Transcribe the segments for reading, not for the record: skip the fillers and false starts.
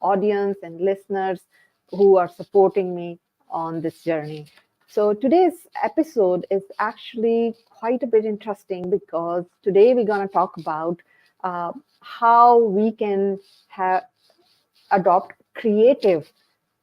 audience and listeners who are supporting me on this journey. So today's episode is actually quite a bit interesting because today we're going to talk about uh, how we can adopt creative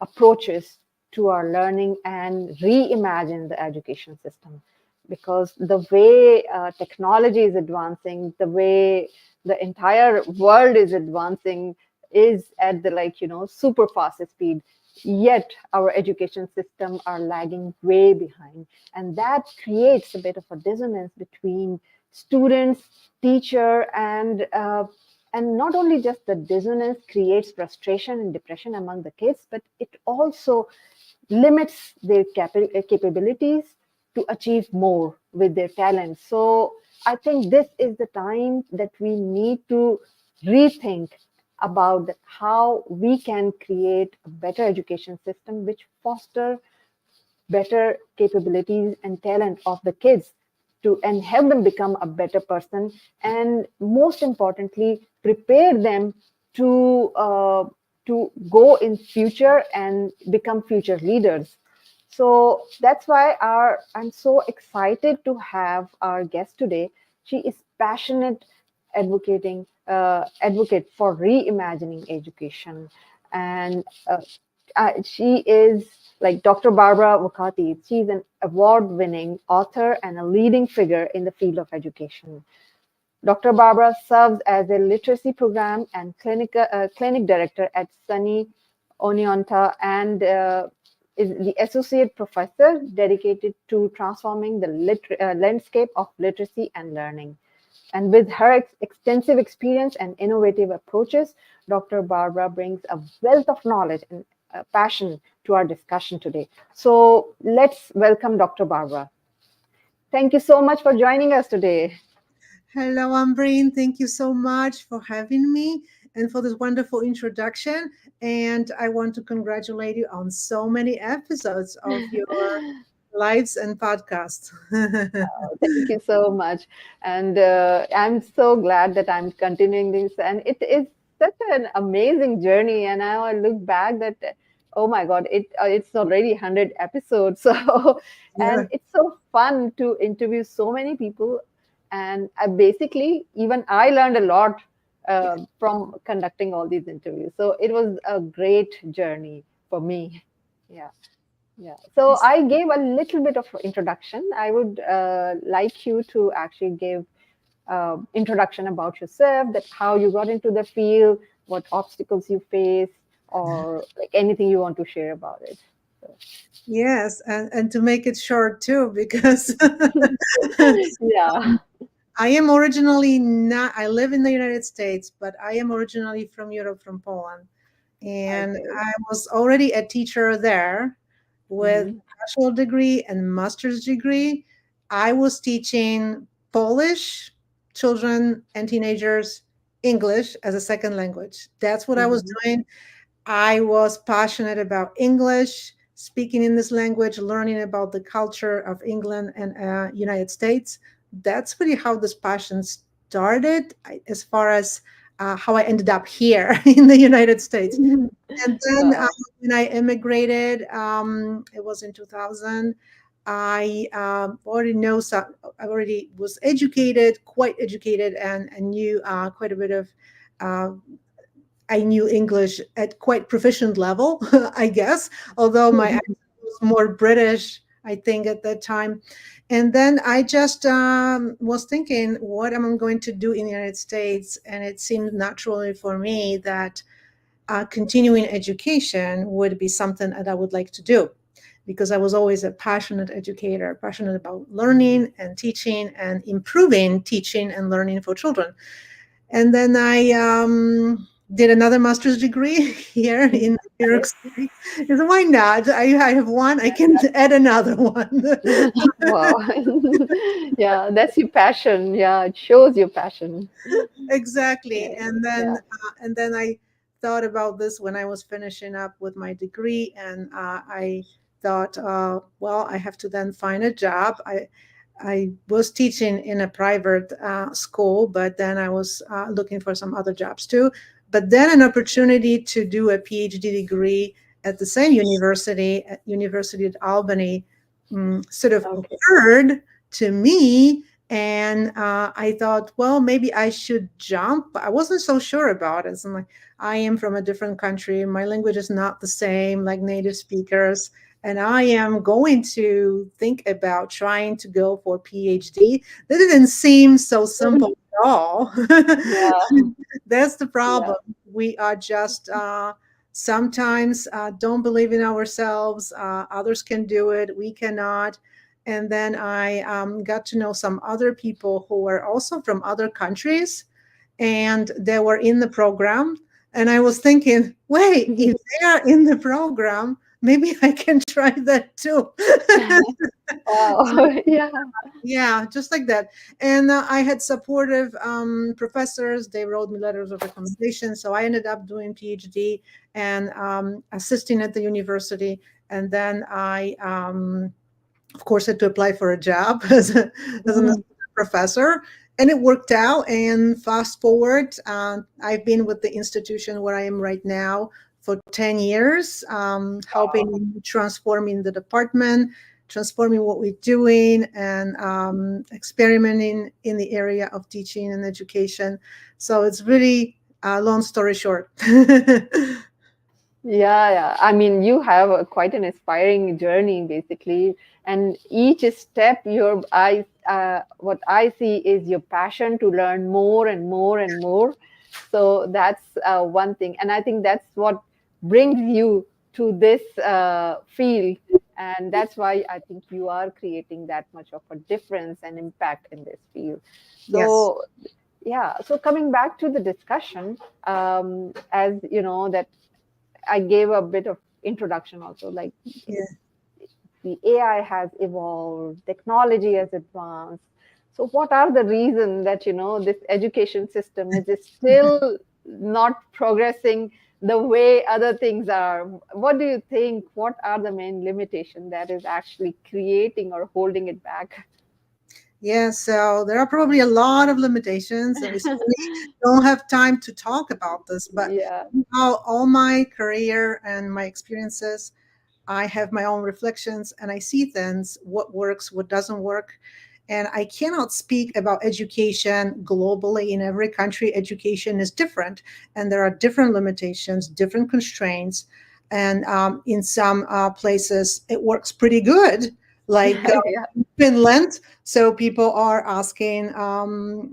approaches to our learning and reimagine the education system, because the way technology is advancing, the way the entire world is advancing is at the super fast speed, yet our education system are lagging way behind, and that creates a bit of a dissonance between students, teacher, and not only just the dissonance creates frustration and depression among the kids, but it also limits their capabilities to achieve more with their talents. So I think this is the time that we need to rethink about how we can create a better education system which foster better capabilities and talent of the kids to and help them become a better person, and most importantly prepare them to go in future and become future leaders. So that's why I'm so excited to have our guest today. She is passionate advocate for reimagining education, and she is like Dr. Barbara Vokatis. She's an award-winning author and a leading figure in the field of education. Dr. Barbara serves as a literacy program and clinic director at SUNY Oneonta, and is the associate professor dedicated to transforming the landscape of literacy and learning. And with her extensive experience and innovative approaches, Dr. Barbara brings a wealth of knowledge and passion to our discussion today. So let's welcome Dr. Barbara. Thank you so much for joining us today. Hello, Ambreen. Thank you so much for having me and for this wonderful introduction. And I want to congratulate you on so many episodes of your lives and podcasts. Thank you so much. And I'm so glad that I'm continuing this. And it is such an amazing journey. And now I look back that, oh my God, it's already 100 episodes. So, Yeah. and it's so fun to interview so many people. And even I learned a lot from conducting all these interviews. So it was a great journey for me. Yeah. Yeah. So I gave a little bit of introduction. I would like you to actually give introduction about yourself, that how you got into the field, what obstacles you face, or like anything you want to share about it. So, Yes, and to make it short too, because yeah. I am originally not, I live in the United States, but I am originally from Europe, from Poland. And Okay. I was already a teacher there with Hmm. bachelor degree and master's degree. I was teaching Polish children and teenagers English as a second language. That's what I was Hmm. doing. I was passionate about English, speaking in this language, learning about the culture of England and United States. That's really how this passion started, as far as how I ended up here in the United States. And then Wow. when I immigrated, it was in 2000. I already know some. I already was educated, quite educated, and knew quite a bit of. Uh, I knew English at quite proficient level, I guess, although my accent was more British, I think, at that time. And then I just was thinking, what am I going to do in the United States? And it seemed naturally for me that continuing education would be something that I would like to do, because I was always a passionate educator, passionate about learning and teaching and improving teaching and learning for children. And then I did another master's degree here in New York Nice. City. I said, why not? I have one, I can add another one. Wow. Yeah, that's your passion. Yeah, it shows your passion. Exactly. Yeah. Yeah. And then I thought about this when I was finishing up with my degree, and I thought, well, I have to then find a job. I was teaching in a private school, but then I was looking for some other jobs too. but then an opportunity to do a PhD degree at the same university, at University at Albany, sort of Okay. occurred to me. And I thought, well, maybe I should jump. But I wasn't so sure about it. So I'm like, I am from a different country. My language is not the same like native speakers. And I am going to think about trying to go for a PhD. That didn't seem so simple at all. Yeah. That's the Yeah. problem. We are just sometimes don't believe in ourselves. Others can do it. We cannot. And then I got to know some other people who were also from other countries and they were in the program. And I was thinking, wait, if they are in the program, maybe I can try that too. Wow. Yeah. Yeah, just like that. And I had supportive professors. They wrote me letters of recommendation. So I ended up doing PhD and assisting at the university. And then I, of course, had to apply for a job as an Mhm. assistant professor. And it worked out. And fast forward, I've been with the institution where I am right now for 10 years, Wow. helping transforming the department, transforming what we're doing, and experimenting in the area of teaching and education. So it's really, long story short. Yeah, yeah. I mean, you have quite an inspiring journey, basically, and each step, what I see is your passion to learn more and more and more. So that's one thing, and I think that's what brings you to this field, and that's why I think you are creating that much of a difference and impact in this field. Yes. So yeah. So coming back to the discussion, as you know that I gave a bit of introduction also, like Yeah. the AI has evolved, technology has advanced. So, what are the reasons that this education system is still not progressing the way other things are? What do you think? What are the main limitations that is actually creating or holding it back? Yeah, so there are probably a lot of limitations, and we certainly don't have time to talk about this. But Yeah. how all my career and my experiences, I have my own reflections and I see things, what works, what doesn't work. And I cannot speak about education globally. In every country, education is different, and there are different limitations, different constraints. And in some places, it works pretty good, like Yeah. Finland. So people are asking,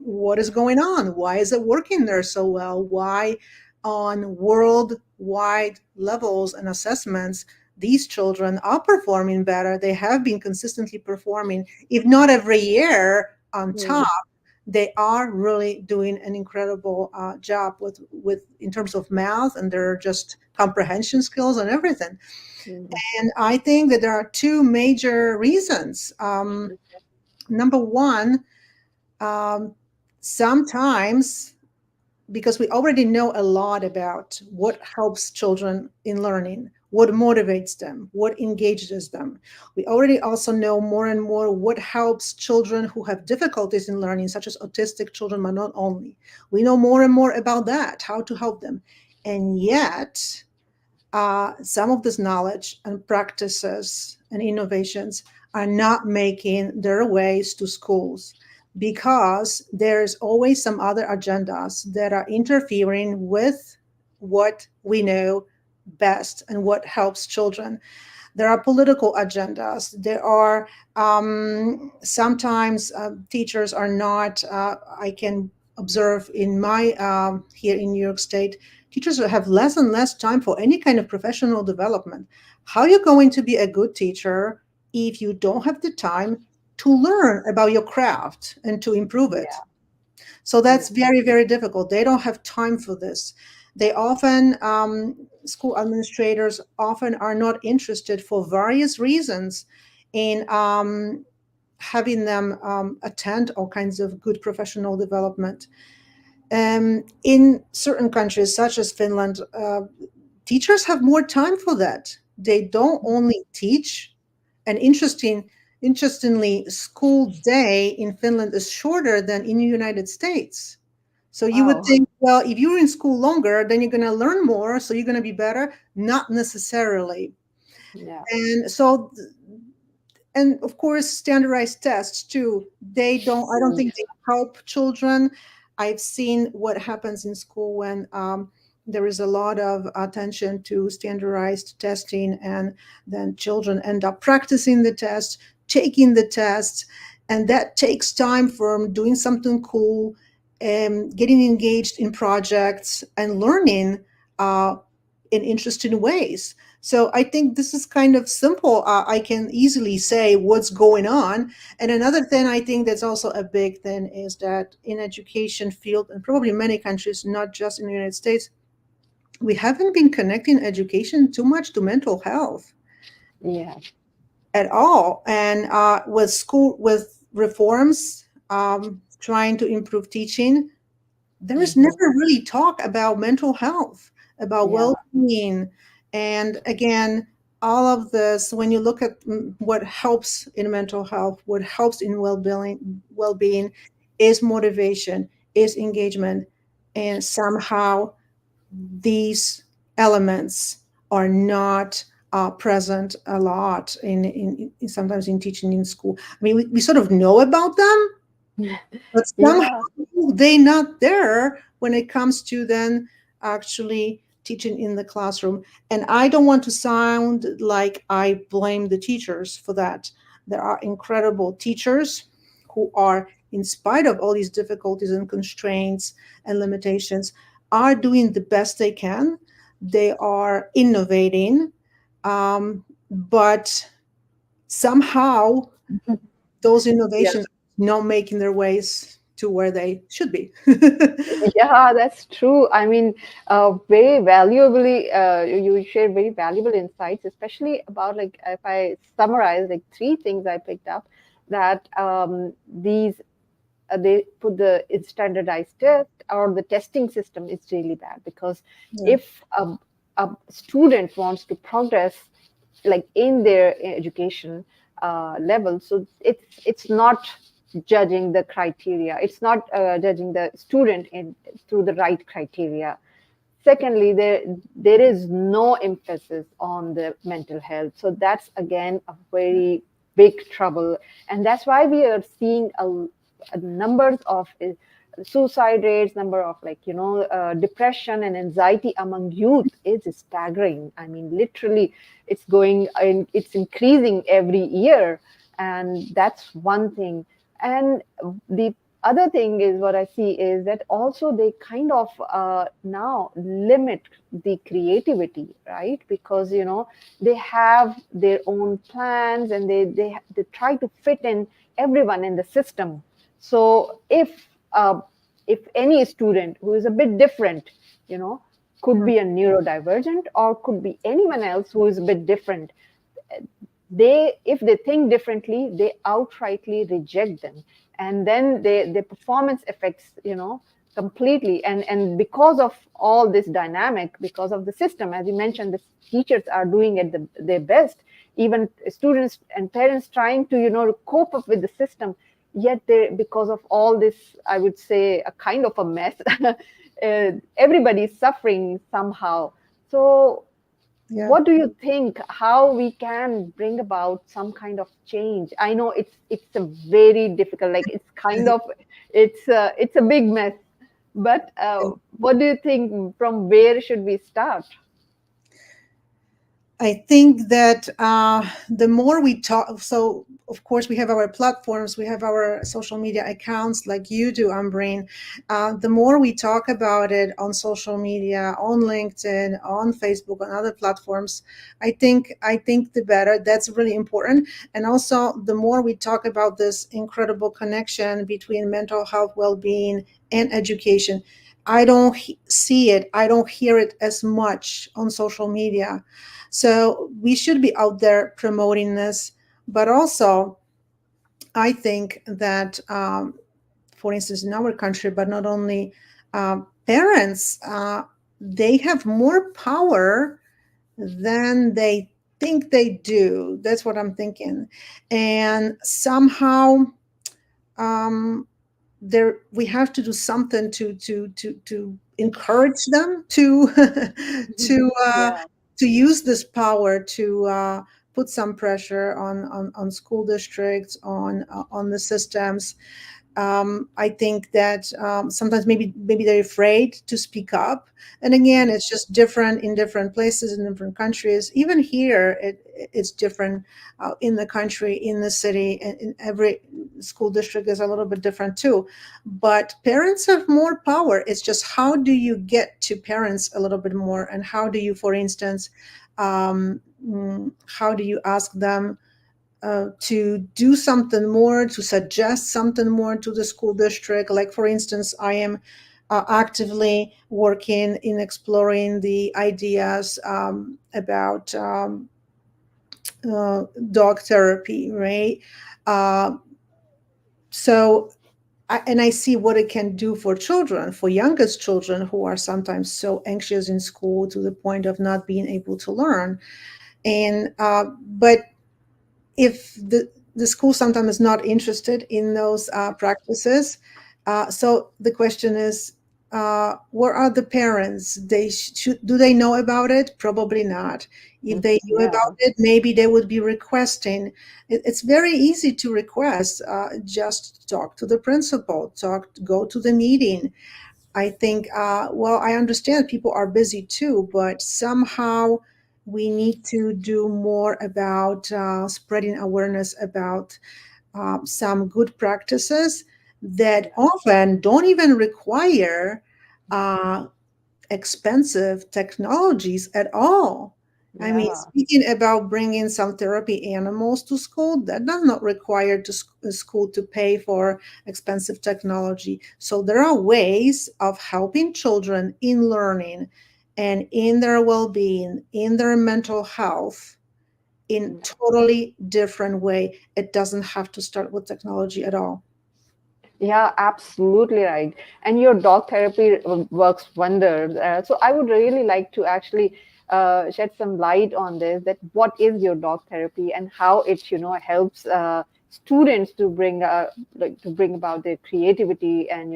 what is going on? Why is it working there so well? Why, on worldwide levels and assessments, these children are performing better? They have been consistently performing, if not every year on Mm, top. They are really doing an incredible job with in terms of math and their just comprehension skills and everything. mm, And I think that there are two major reasons. Number one, um, sometimes because we already know a lot about what helps children in learning, what motivates them, what engages them. We already also know more and more what helps children who have difficulties in learning, such as autistic children, but not only. We know more and more about that, how to help them. And yet, some of this knowledge and practices and innovations are not making their ways to schools because there's always some other agendas that are interfering with what we know best and what helps children. There are political agendas. There are sometimes teachers are not, I can observe in my, here in New York State, teachers have less and less time for any kind of professional development. How are you going to be a good teacher if you don't have the time to learn about your craft and to improve it? So yeah. that's very, very difficult. They don't have time for this. They often, school administrators often are not interested for various reasons in having them attend all kinds of good professional development. In certain countries, such as Finland, teachers have more time for that. They don't only teach. And interestingly, school day in Finland is shorter than in the United States. So you would Wow. think, well, if you're in school longer, then you're going to learn more, so you're going to be better. Not necessarily. Yeah. And so, and of course, standardized tests too. I don't Mm. think they help children. I've seen what happens in school when there is a lot of attention to standardized testing, and then children end up practicing the test, taking the test, and that takes time from doing something cool, getting engaged in projects, and learning uh, in interesting ways. So I think this is kind of simple. I can easily say what's going on. And another thing I think that's also a big thing is that in education field, and probably many countries, not just in the United States, we haven't been connecting education too much to mental health Yeah. at all. And with reforms, trying to improve teaching, there is Hmm. never really talk about mental health, about Yeah. well-being. And again, all of this, when you look at what helps in mental health, what helps in well-being is motivation, is engagement. And somehow these elements are not present a lot sometimes in teaching in school. I mean, we sort of know about them, but somehow Yeah. they not there when it comes to then actually teaching in the classroom. And I don't want to sound like I blame the teachers for that. There are incredible teachers who are, in spite of all these difficulties and constraints and limitations, are doing the best they can. They are innovating, but somehow those Yeah. innovations not making their ways to where they should be. Yeah, that's true. I mean, very valuably, you share very valuable insights, especially about like if I summarize like three things I picked up that these they put the standardized test or the testing system is really bad because Yeah, if a student wants to progress like in their education level, so it's not judging the criteria, it's not judging the student in through the right criteria. Secondly, there is no emphasis on the mental health, so that's again a very big trouble, and that's why we are seeing a numbers of suicide rates, number of like depression and anxiety among youth is staggering. I mean, literally, it's going and it's increasing every year, and that's one thing. And the other thing is what I see is that also they kind of now limit the creativity, right? Because they have their own plans and they try to fit in everyone in the system. So if any student who is a bit different, you know, could yeah, be a neurodivergent or could be anyone else who is a bit different, they if they think differently they outrightly reject them, and then their performance affects completely. And because of all this dynamic, because of the system, as you mentioned, the teachers are doing at their best, even students and parents trying to cope up with the system, yet they, because of all this, I would say a kind of a mess, everybody's suffering somehow. So yeah. what do you think how we can bring about some kind of change? I know it's a very difficult, like it's kind of it's a big mess, but what do you think, from where should we start? I think that the more we talk, so of course we have our platforms, we have our social media accounts like you do, Umbrain. The more we talk about it on social media, on LinkedIn, on Facebook, on other platforms, I think the better. That's really important. And also, the more we talk about this incredible connection between mental health, well-being, and education. I don't see it. I don't hear it as much on social media, so we should be out there promoting this. But also, I think that, for instance, in our country, but not only, parents, they have more power than they think they do. That's what I'm thinking. And somehow, um, there we have to do something to encourage them to to uh, Yeah. to use this power to put some pressure on school districts, on the systems. I think that sometimes maybe they're afraid to speak up. And again, it's just different in different places, in different countries. Even here, it's different in the country, in the city, and in every school district is a little bit different too. But parents have more power. It's just how do you get to parents a little bit more, and how do you, for instance, how do you ask them to do something more, to suggest something more to the school district. Like, for instance, I am actively working in exploring the ideas about dog therapy, right? Uh, so, and I see what it can do for children, for youngest children who are sometimes so anxious in school to the point of not being able to learn. And but if the school sometimes is not interested in those practices. So the question is, where are the parents? They should, do they know about it? Probably not. If they knew about Yeah. it, maybe they would be requesting. It's very easy to request. Just talk to the principal, go to the meeting. I think, well, I understand people are busy too, but somehow we need to do more about spreading awareness about some good practices that often don't even require uh, expensive technologies at all. I mean, Yeah. speaking about bringing some therapy animals to school, that does not require school to pay for expensive technology. So there are ways of helping children in learning and in their well-being, in their mental health, in totally different way. It doesn't have to start with technology at all. Yeah, absolutely right. And your dog therapy works wonders. So I would really like to actually shed some light on this, that what is your dog therapy and how it, helps students to bring like to bring about their creativity and,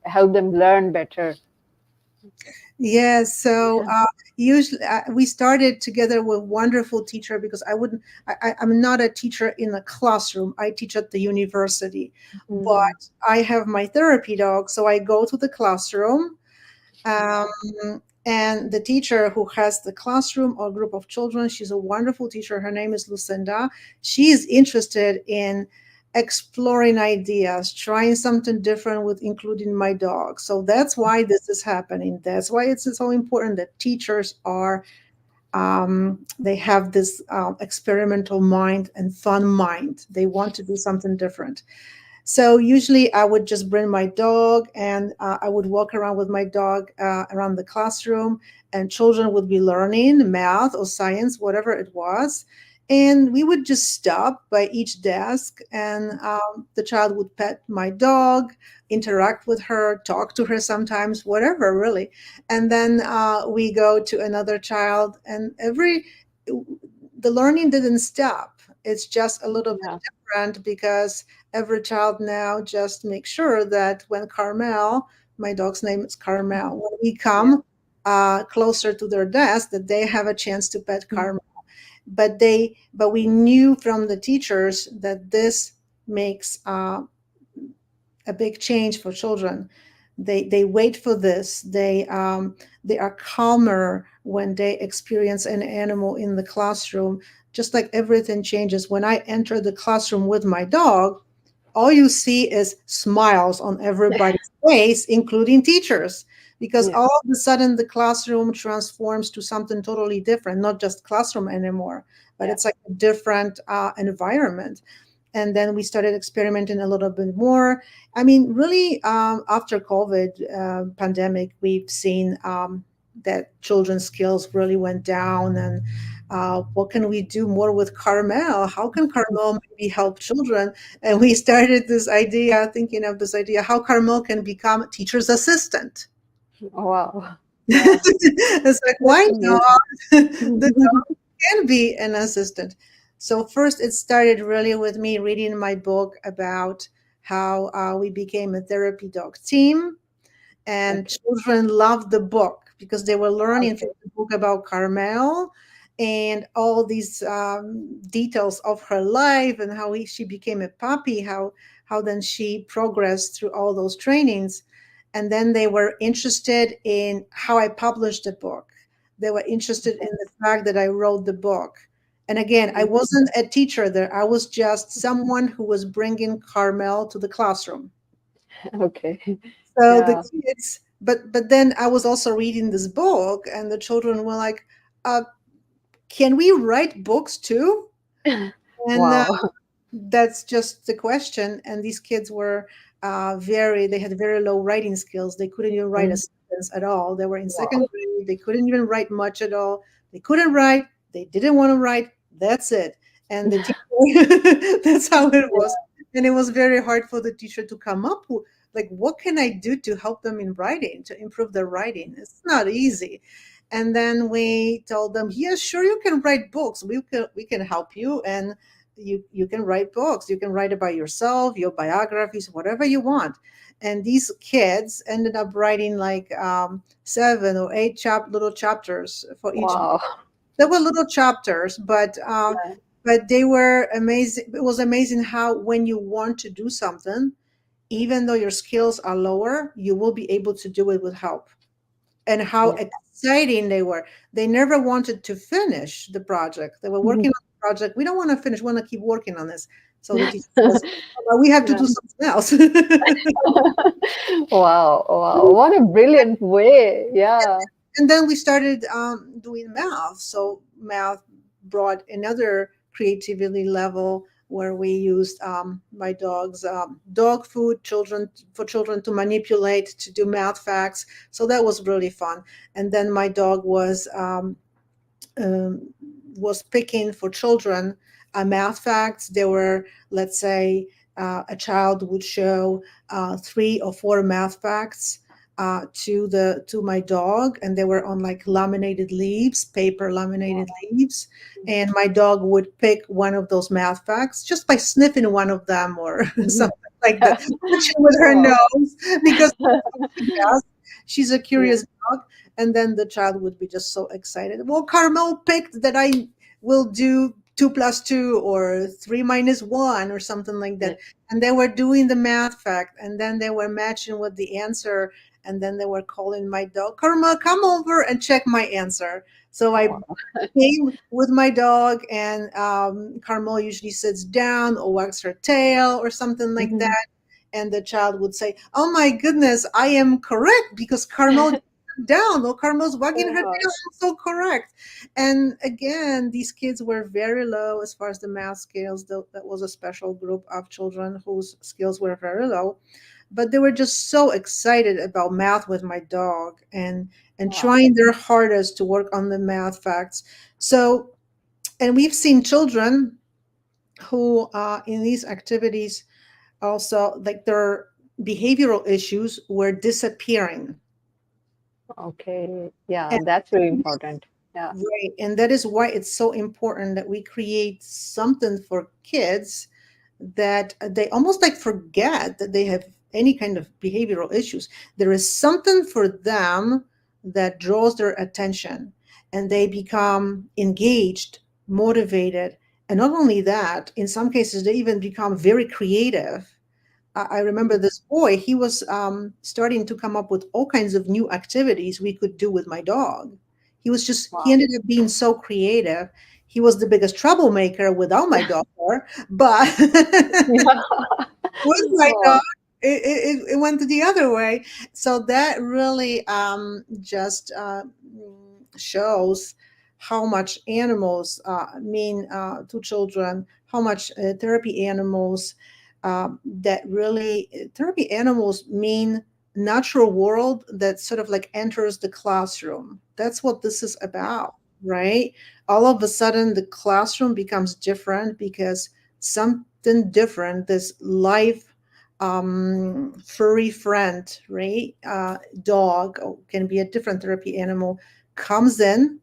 help them learn better. Yes, so Yeah. usually we started together with wonderful teacher because I wouldn't. I'm not a teacher in a classroom. I teach at the university, Mhm. but I have my therapy dog, so I go to the classroom. Yeah. And the teacher who has the classroom or group of children, she's a wonderful teacher. Her name is Lucinda. She is interested in exploring ideas, trying something different with including my dog. So that's why this is happening. That's why it's so important that teachers are they have this experimental mind and fun mind. They want to do something different. So usually I would just bring my dog and I would walk around with my dog around the classroom, and children would be learning math or science, whatever it was. And we would just stop by each desk, and the child would pet my dog, interact with her, talk to her sometimes, whatever, really. And then we go to another child, and the learning didn't stop. It's just a little bit Yeah. different because every child now just make sure that when Carmel, my dog's name is Carmel, when we Yeah. come closer to their desk, that they have a chance to pet Mhm. Carmel. But we knew from the teachers that this makes a big change for children. They wait for this. They are calmer when they experience an animal in the classroom. Just like everything changes. When I enter the classroom with my dog, all you see is smiles on everybody's face, including teachers, because Yeah. all of a sudden the classroom transforms to something totally different, not just classroom anymore, but Yeah. it's like a different environment. And then we started experimenting a little bit more. I mean, really, after COVID pandemic, we've seen that children's skills really went down. And what can we do more with Carmel? How can Carmel maybe help children? And we started this idea, thinking of this idea, how Carmel can become a teacher's assistant. Oh, wow. Yeah. It's like, That's why not? The amazing. can be an assistant. So first, it started really with me reading my book about how we became a therapy dog team, and Okay. children loved the book because they were learning from Okay. the book about Carmel and all these details of her life and how she became a puppy, how then she progressed through all those trainings. And then they were interested in how I published the book. They were interested in the fact that I wrote the book. And again, I wasn't a teacher there. I was just someone who was bringing Carmel to the classroom. Okay. So the Yeah. kids, but then I was also reading this book, and the children were like, uh, "Can we write books too?" And Wow. that's just the question. And these kids were they had very low writing skills. They couldn't even write a Mm. sentence at all. They were in Wow. second grade. They couldn't even write much at all. They couldn't write. They didn't want to write. That's it. And the teacher, that's how it was. And it was very hard for the teacher to come up with, like, what can I do to help them in writing, to improve their writing? It's not easy. And then we told them, yeah, sure, you can write books. We can help you. And you can write books, you can write about yourself, your biographies, whatever you want. And these kids ended up writing like 7 or 8 little chapters for each book. Wow. There were little chapters, but they were amazing. It was amazing how when you want to do something, even though your skills are lower, you will be able to do it with help. And how Yeah. exciting they were. They never wanted to finish the project. They were working on the project. We don't want to finish, we want to keep working on this. So the teacher says, "Well, we have to Yeah. do something else." Wow. Wow. What a brilliant way. Yeah. And then we started doing math. So math brought another creativity level where we used my dog's dog food children to manipulate to do math facts. So that was really fun. And then my dog um, was picking for children math facts. There were, let's say, a child would show 3 or 4 math facts to my dog, and they were on like laminated leaves, paper laminated leaves, and my dog would pick one of those math facts just by sniffing one of them or something like that, touching with her Wow. nose because she does. She's a Yeah. curious dog. And then the child would be just so excited. Well, Carmel picked that I will do 2 plus 2 or 3 minus 1 or something like Yeah. that. And they were doing the math fact, and then they were matching with the answer. And then they were calling my dog, Carmel, come over and check my answer. So I Wow. came with my dog, and Carmel usually sits down or wags her tail or something like Mhm. that. And the child would say, "Oh my goodness, I am correct because Carmel down or Carmel's wagging her tail. Yeah. I'm so correct." And again, these kids were very low as far as the math skills. That was a special group of children whose skills were very low, but they were just so excited about math with my dog and Wow. trying their hardest to work on the math facts. So, and we've seen children who in these activities also, like, their behavioral issues were disappearing. Okay. Yeah, that's very important. Yeah. Right. And that is why it's so important that we create something for kids that they almost like forget that they have any kind of behavioral issues. There is something for them that draws their attention, and they become engaged, motivated. And not only that, in some cases, they even become very creative. I remember Mhm. this boy, he was starting to come up with all kinds of new activities we could do with my dog. He Wow. ended up being so creative. He was the biggest troublemaker without my daughter, but Yeah. with my dog, Wow. it went the other way. So that really just shows how much animals mean to children, how much therapy animals that really therapy animals mean natural world that sort of like enters the classroom. That's what this is about, right? All of a sudden the classroom becomes different because something different, this life furry friend, right? Dog, or can be a different therapy animal, comes in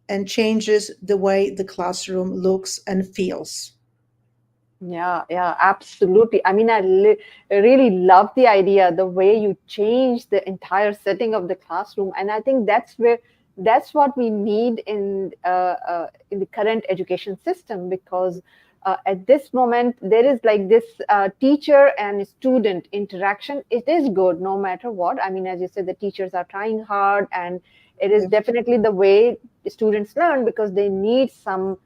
and changes the way the classroom looks and feels. Yeah, yeah, absolutely. I mean, really love the idea, the way you change the entire setting of the classroom, and I think that's what we need in the current education system, because at this moment there is like this teacher and student interaction. It is good no matter what. I mean, as you said, the teachers are trying hard, and it is Yeah. definitely the way students learn because they need some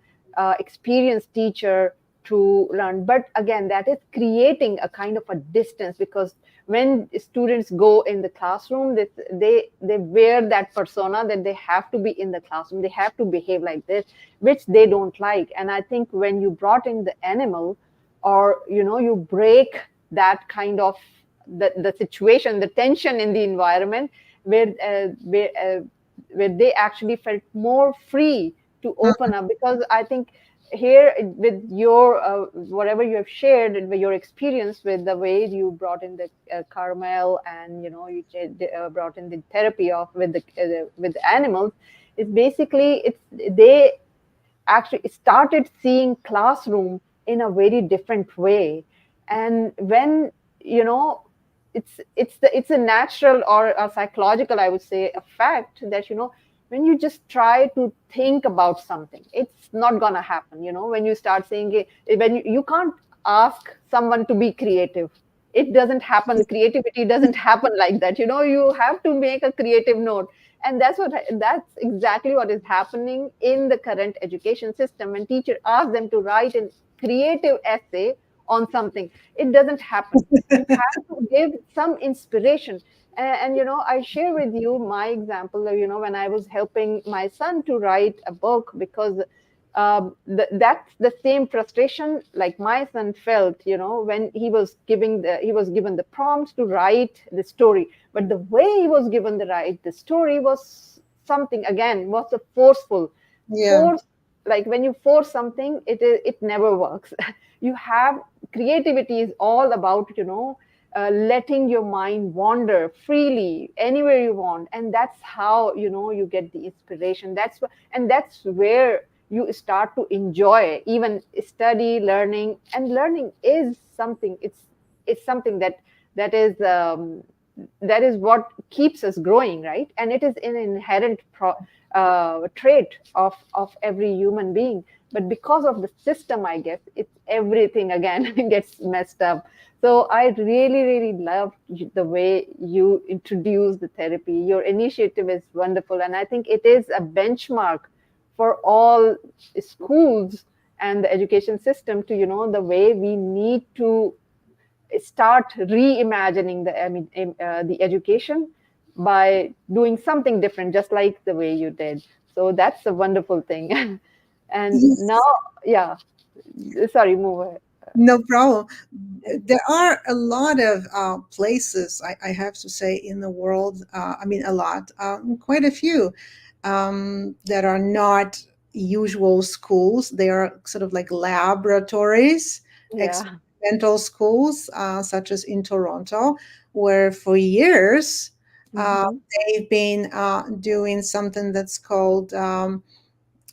experienced teacher to learn. But again, that is creating a kind of a distance, because when students go in the classroom, they wear that persona that they have to be in the classroom, they have to behave like this, which they don't like. And I think when you brought in the animal, or you break that kind of the situation, the tension in the environment, where where they actually felt more free to open up. Because I think here with your whatever you have shared, with your experience, with the way you brought in the caramel, and you brought in the therapy of with the animals, it's basically it's they actually started seeing classroom in a very different way. And when you know it's a natural or a psychological, I would say, a fact that when you just try to think about something, it's not gonna happen. When you start saying it, when you can't ask someone to be creative, it doesn't happen. Creativity doesn't happen like that. You have to make a creative note. And that's exactly what is happening in the current education system. When teacher asks them to write a creative essay on something, it doesn't happen. You have to give some inspiration. And I share with you my example. When I was helping my son to write a book, because that's the same frustration like my son felt, when he was given the prompts to write the story. But the way he was given the story was something, again, was a Yeah. force. Like when you force something, it never works. You have Creativity is all about letting your mind wander freely anywhere you want, and that's how you get the inspiration. And that's where you start to enjoy even study, learning. And learning is something, it's something that is what keeps us growing, right? And it is an inherent trait of every human being. But because of the system, I guess, it's everything again gets messed up. So I really, really love the way you introduce the therapy. Your initiative is wonderful, and I think it is a benchmark for all schools and the education system to the way we need to start reimagining the education by doing something different, just like the way you did. So that's a wonderful thing. And now, Yes. yeah, sorry, move ahead. No problem. There are a lot of places, I have to say, in the world. I mean, a lot, quite a few, that are not usual schools. They are sort of like laboratories, Yeah. experimental schools, such as in Toronto, where for years uh, Hmm. they've been doing something that's called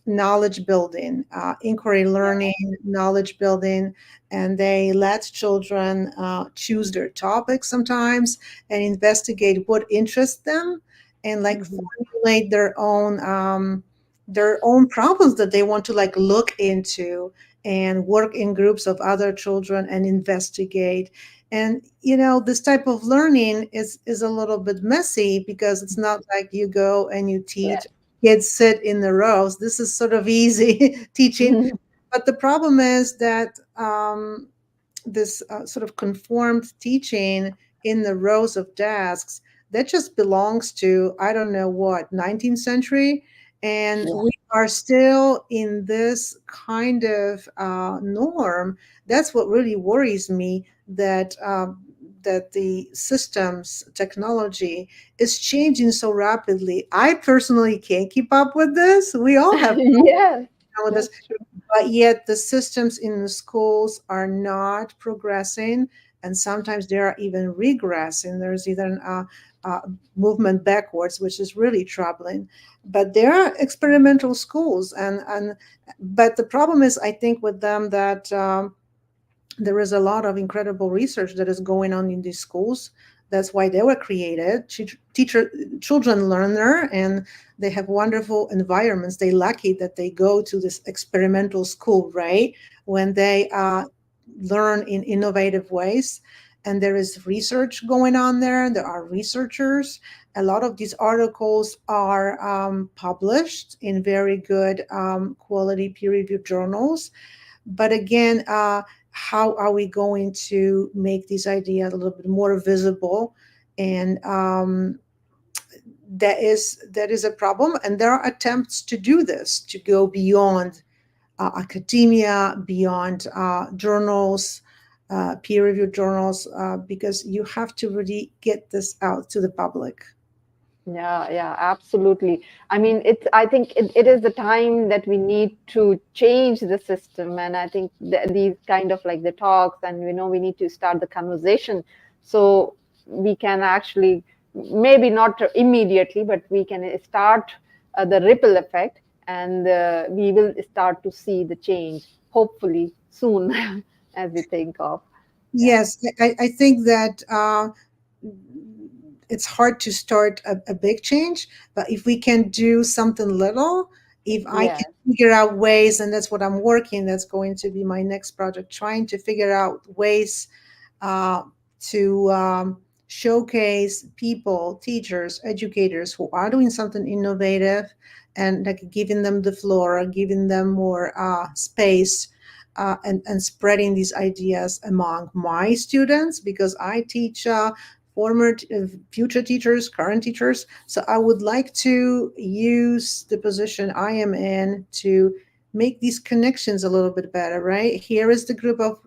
knowledge building, inquiry learning, knowledge building, and they let children choose their topics sometimes and investigate what interests them, and like Hmm. formulate their own problems that they want to like look into, and work in groups of other children and investigate. And this type of learning is a little bit messy, because it's not like you go and you Yeah. teach kids sit in the rows. This is sort of easy teaching. But the problem is that this sort of conformed teaching in the rows of desks, that just belongs to, I don't know what, 19th century. And Yeah. we are still in this kind of norm. That's what really worries me, that the systems technology is changing so rapidly. I personally can't keep up with this. We all have Yeah, with this, that's true. but yet the systems in the schools are not progressing, and sometimes they are even regressing. There's even a movement backwards, which is really troubling. But there are experimental schools, and but the problem is, I think, with them, that there is a lot of incredible research that is going on in these schools. That's why they were created. Children learn there, and they have wonderful environments. They lucky that they go to this experimental school, right? When they learn in innovative ways, and there is research going on there. There are researchers. A lot of these articles are published in very good quality peer-reviewed journals. But again, how are we going to make these ideas a little bit more visible? And that is a problem. And there are attempts to do this, to go beyond academia, beyond journals, peer-reviewed journals, because you have to really get this out to the public. Yeah, yeah, absolutely. I mean, I think it is the time that we need to change the system. And I think these kind of like the talks, and we need to start the conversation so we can actually, maybe not immediately, but we can start the ripple effect, and we will start to see the change, hopefully soon, as we think of. Yeah, Yes, I think that it's hard to start a big change, but if we can do something little, if I yeah, can figure out ways, and that's what I'm working, that's going to be my next project, trying to figure out ways uh, to showcase people, teachers, educators who are doing something innovative, and like giving them the floor, giving them more space, and spreading these ideas among my students, because I teach future teachers, current teachers. So I would like to use the position I am in to make these connections a little bit better, right? Here is the group of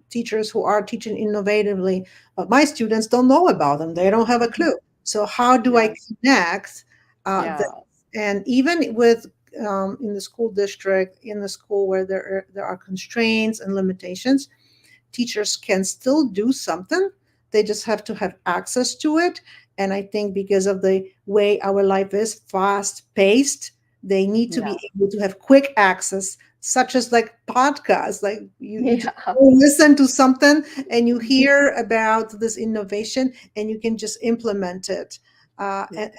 teachers who are teaching innovatively, but my students don't know about them. They don't have a clue. So how do I yeah, connect this? yeah, And even with in the school district, in the school where there are constraints and limitations, teachers can still do something. They just have to have access to it. And I think because of the way our life is fast paced, they need to yeah, be able to have quick access, such as like podcasts. Like you just yeah. listen to something and you hear about this innovation and you can just implement it. And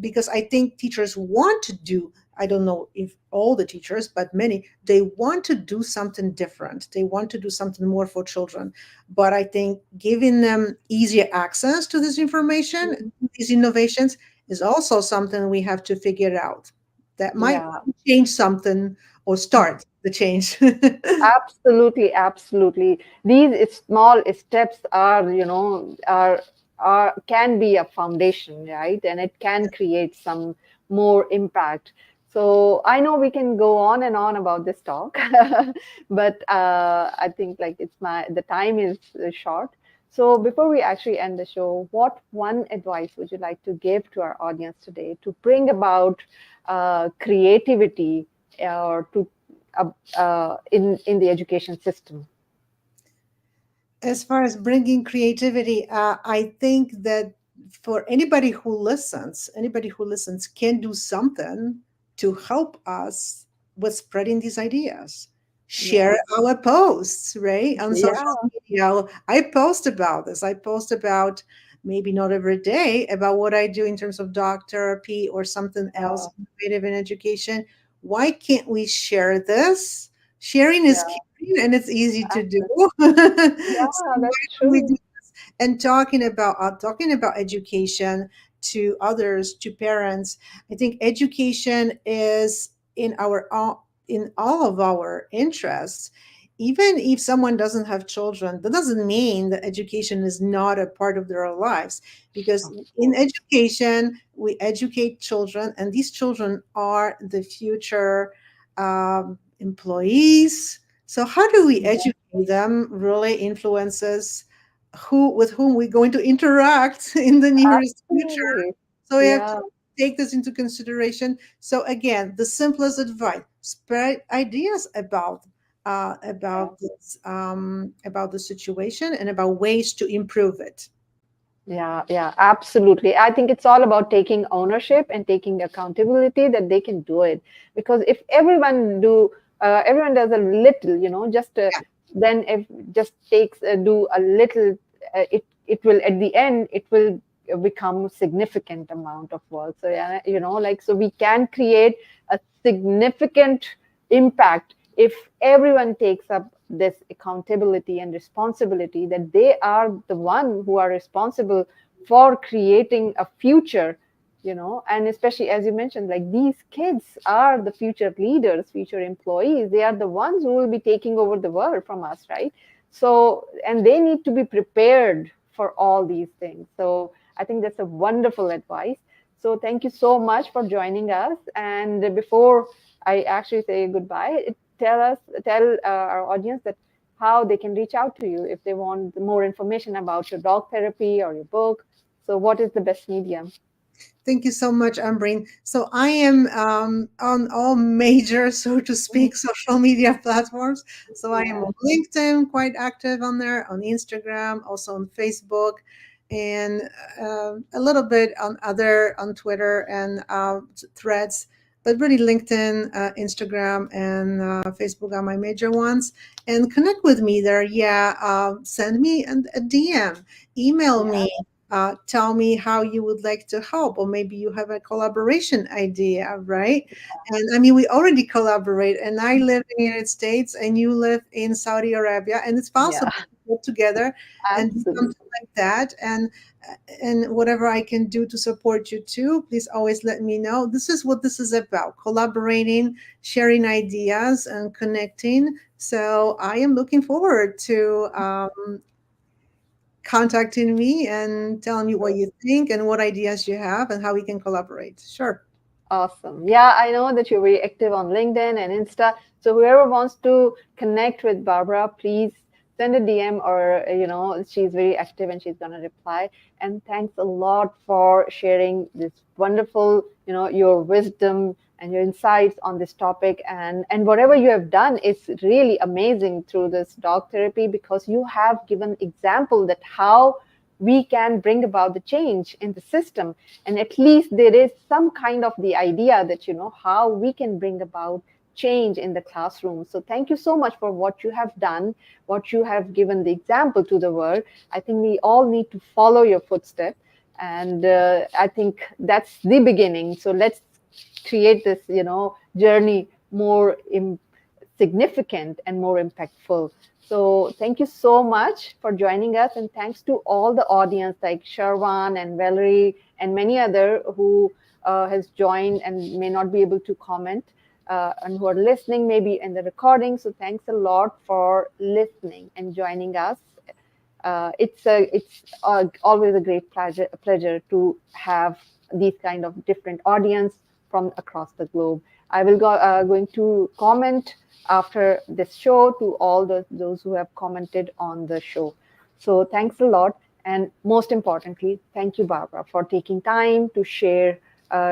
because I think teachers want to do, I don't know if all the teachers, but many, they want to do something different. They want to do something more for children. But I think giving them easier access to this information, Mhm. these innovations, is also something we have to figure out. That might Yeah, change something or start the change. absolutely, absolutely. These small steps are, are can be a foundation, right? And it can create some more impact. So I know we can go on and on about this talk, but I think like the time is short. So before we actually end the show, what one advice would you like to give to our audience today to bring about creativity, or to in the education system? As far as bringing creativity, I think that for anybody who listens can do something to help us with spreading these ideas. Yeah, Share our posts, right? On social yeah, media. I post about this. I post about, maybe not every day, about what I do in terms of dog therapy or something else uh, innovative in education. Why can't we share this? Sharing is yeah, caring, and it's easy to do. absolutely. So Yeah, why that's don't we do true. this? And talking about education to others, to parents. I think education is in all of our interests. Even if someone doesn't have children, that doesn't mean that education is not a part of their lives, because Of in course. education we educate children, and these children are the future employees. So how do we Yeah, educate them really influences who with whom we're going to interact in the nearest future. absolutely. So we have to Yeah, take this into consideration. So again, the simplest advice: spread ideas yeah. about this about the situation and about ways to improve it. Yeah, yeah, absolutely. I think it's all about taking ownership and taking accountability that they can do it. Because if everyone does a little, just then if just takes do a little, it will at the end it will become significant amount of work. So yeah, like, so we can create a significant impact if everyone takes up this accountability and responsibility, that they are the one who are responsible for creating a future, and especially as you mentioned, like, these kids are the future leaders, future employees. They are the ones who will be taking over the world from us, right? So, and they need to be prepared for all these things. So I think that's a wonderful advice. So thank you so much for joining us. And before I actually say goodbye, tell our audience that how they can reach out to you if they want more information about your dog therapy or your book. So what is the best medium? Thank you so much, Ambreen. So I am on all major, so to speak, social media platforms. So I am Yeah, on LinkedIn, quite active on there, on Instagram, also on Facebook, and a little bit on Twitter and Threads. But really, LinkedIn, Instagram, and Facebook are my major ones. And connect with me there. Yeah, send me a DM, email yeah, me, tell me how you would like to help, or maybe you have a collaboration idea, right? And I mean, we already collaborate, and I live in the United States and you live in Saudi Arabia, and it's yeah, possible to get together and do absolutely. something like that. And whatever I can do to support you too, please always let me know. This is what this is about: collaborating, sharing ideas, and connecting. So I am looking forward to contacting me and telling me what you think and what ideas you have and how we can collaborate. Sure. Awesome. Yeah, I know that you're very active on LinkedIn and Insta. So whoever wants to connect with Barbara, please send a DM, or she's very active and she's gonna reply. And thanks a lot for sharing this wonderful, your wisdom and your insights on this topic, and whatever you have done is really amazing through this dog therapy, because you have given example that how we can bring about the change in the system, and at least there is some kind of the idea that how we can bring about change in the classroom. So thank you so much for what you have done, what you have given the example to the world. I think we all need to follow your footsteps, and I think that's the beginning. So let's create this journey more significant and more impactful. So thank you so much for joining us, and thanks to all the audience like Sharwan and Valerie and many other who has joined and may not be able to comment, and who are listening maybe in the recording. So thanks a lot for listening and joining us. It's always a great pleasure to have these kind of different audience from across the globe. I will going to comment after this show to all those who have commented on the show. So thanks a lot, and most importantly, thank you, Barbara, for taking time to share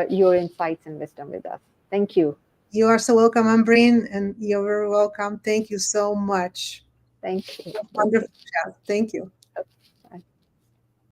your insights and wisdom with us. Thank you. You are so welcome, Ambreen, and you're very welcome. Thank you so much. Thank you. Thank you. Wonderful chat. Thank you.